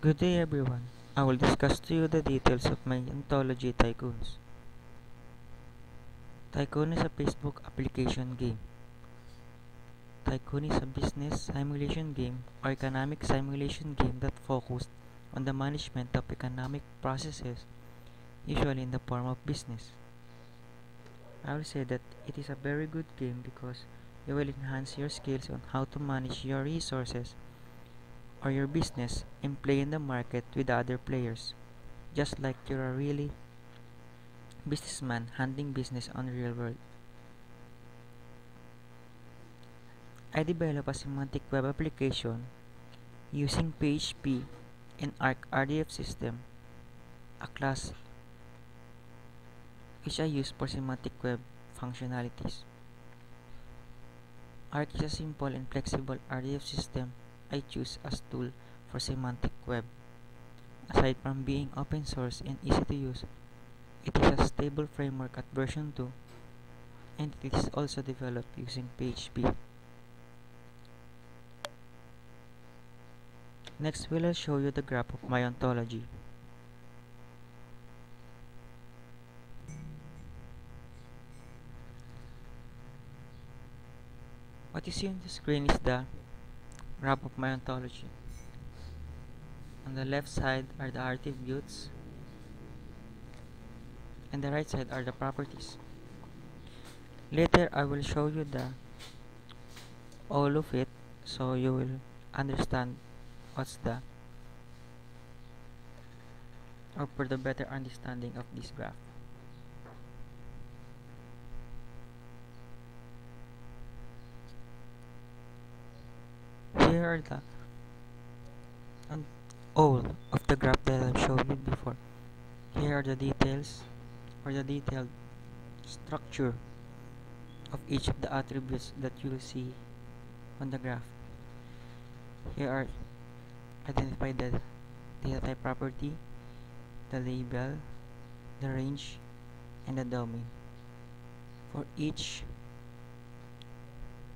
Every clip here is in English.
Good day everyone. I will discuss to you the details of my anthology Tycoons. Tycoon is a Facebook application game. Tycoon is a business simulation game or economic simulation game that focuses on the management of economic processes, usually in the form of business. I will say that it is a very good game because you will enhance your skills on how to manage your resources or your business and play in the market with other players, just like you're a really businessman handling business on the real world. I develop a semantic web application using PHP and Arc RDF system, a class which I use for semantic web functionalities. Arc is a simple and flexible RDF system I choose as tool for semantic web. Aside from being open source and easy to use, it is a stable framework at version 2 and it is also developed using PHP. Next, we'll show you the graph of my ontology. What you see on the screen is the graph of my ontology. On the left side are the attributes, and the right side are the properties. Later, I will show you the all of it, so you will understand what's the or for the better understanding of this graph. Here are the all of the graph that I've showed you before. Here are the details or the detailed structure of each of the attributes that you will see on the graph. Here are identified the data type property, the label, the range, and the domain. For each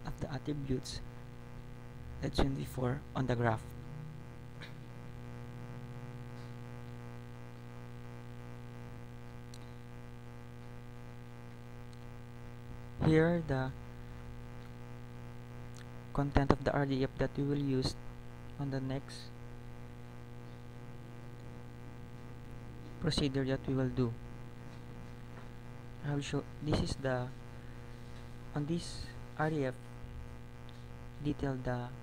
of the attributes that's shown before on the graph. Here are the content of the RDF that we will use on the next procedure that we will do. I will show this is the on this RDF detail the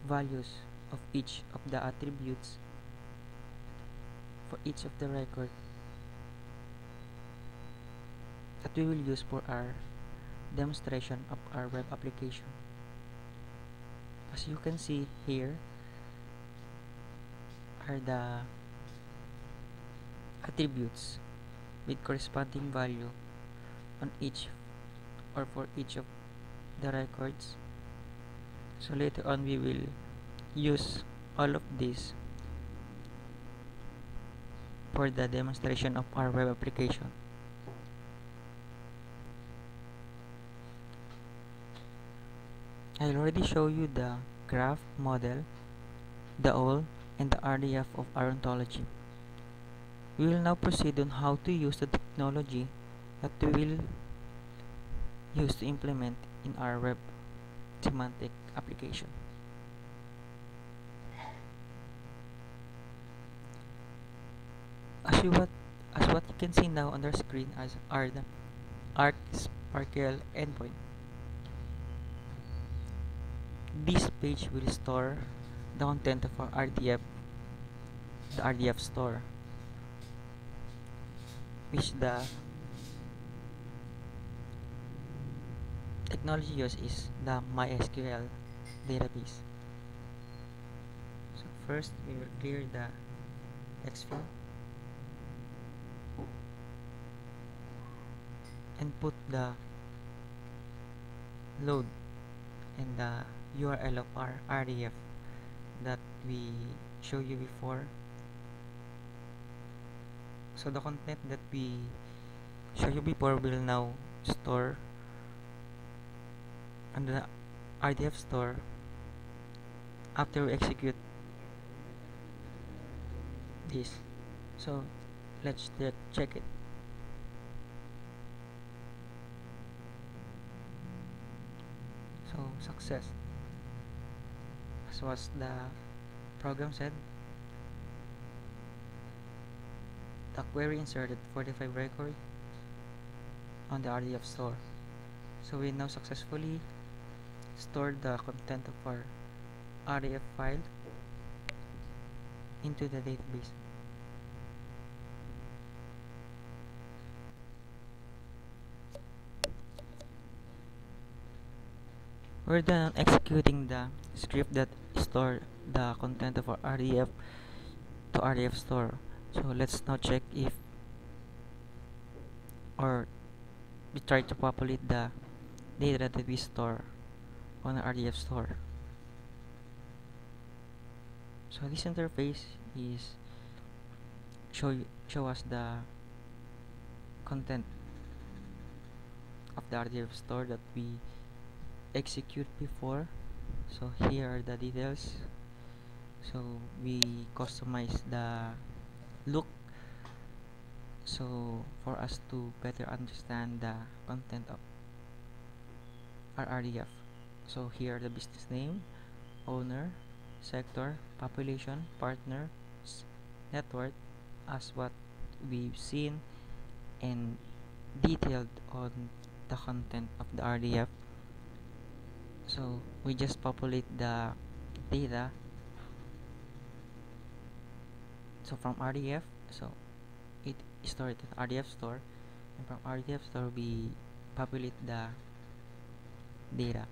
values of each of the attributes for each of the record that we will use for our demonstration of our web application. As you can see here are the attributes with corresponding value on each or for each of the records. So later on we will use all of these for the demonstration of our web application. I already show you the graph model, the OL, and the RDF of our ontology. We will now proceed on how to use the technology that we will use to implement in our web semantic application. As what you can see now on our screen are the Arc Sparkle endpoint. This page will store the content of our RDF, the RDF store, which the technology used is the MySQL database. So first we will clear the exfil and put the load and the URL of our RDF that we showed you before. So the content that we showed you before will now store on the RDF store after we execute this. So let's check it. So success, as was the program said, the query inserted 45 record on the RDF store. So we now successfully stored the content of our RDF file into the database. We're done executing the script that store the content of our RDF to RDF store. So let's now check if, or we try to populate the data that we store on the RDF store. So this interface is show us the content of the RDF store that we execute before. So here are the details. So we customize the look, so for us to better understand the content of our RDF. So here are the business name, owner, sector, population, partner, net worth, as what we've seen and detailed on the content of the RDF. So we just populate the data, so from RDF, so it is stored in RDF store, and from RDF store we populate the data.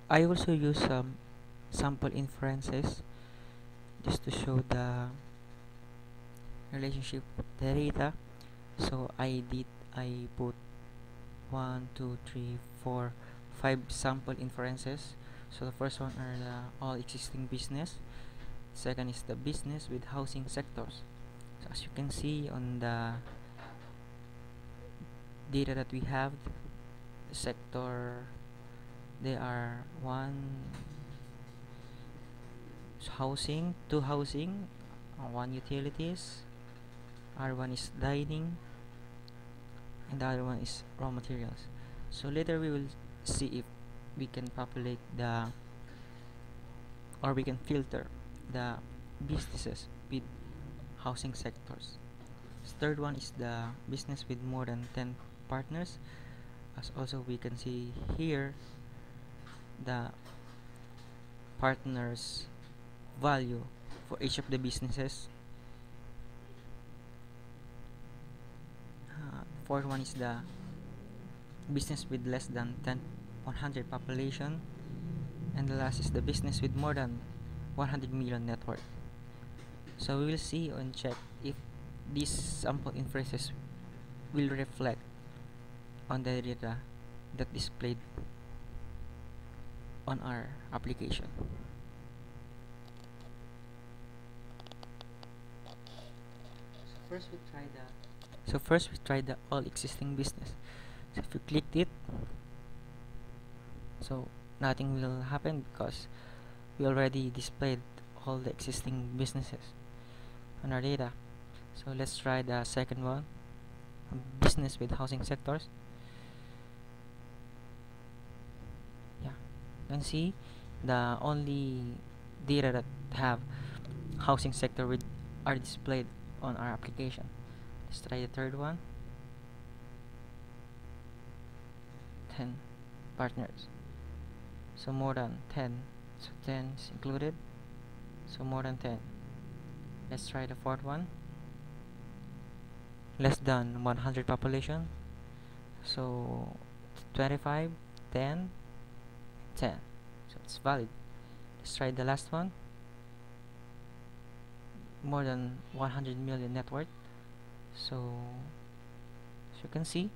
I also use some sample inferences just to show the relationship of the data. So I put 1, 2, 3, 4, 5 sample inferences. So the first one are the all existing business. Second is the business with housing sectors. So as you can see on the data that we have, the sector, they are 1 housing, 2 housing, 1 utilities, R1 is dining, and the other one is raw materials. So later we will see if we can populate the, or we can filter the businesses with housing sectors. Third one is the business with more than 10 partners. As also we can see here, the partners value for each of the businesses. Fourth one is the business with less than 100 population, and the last is the business with more than 100 million net worth. So we will see and check if these sample inferences will reflect on the data that displayed on our application. So first we try the all existing business. So if you clicked it, so nothing will happen because we already displayed all the existing businesses on our data. So let's try the second one, business with housing sectors. Yeah, you can see the only data that have housing sector with are displayed on our application. Let's try the third one, 10 partners, so more than 10, so 10 is included, so more than 10. Let's try the fourth one, less than 100 population, so 25, 10, 10, so it's valid. Let's try the last one, more than 100 million net worth. So as you can see,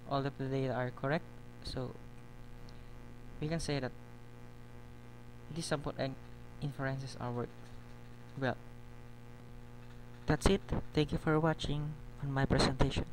all of the data are correct. So we can say that these sample inferences are worked well. That's it. Thank you for watching on my presentation.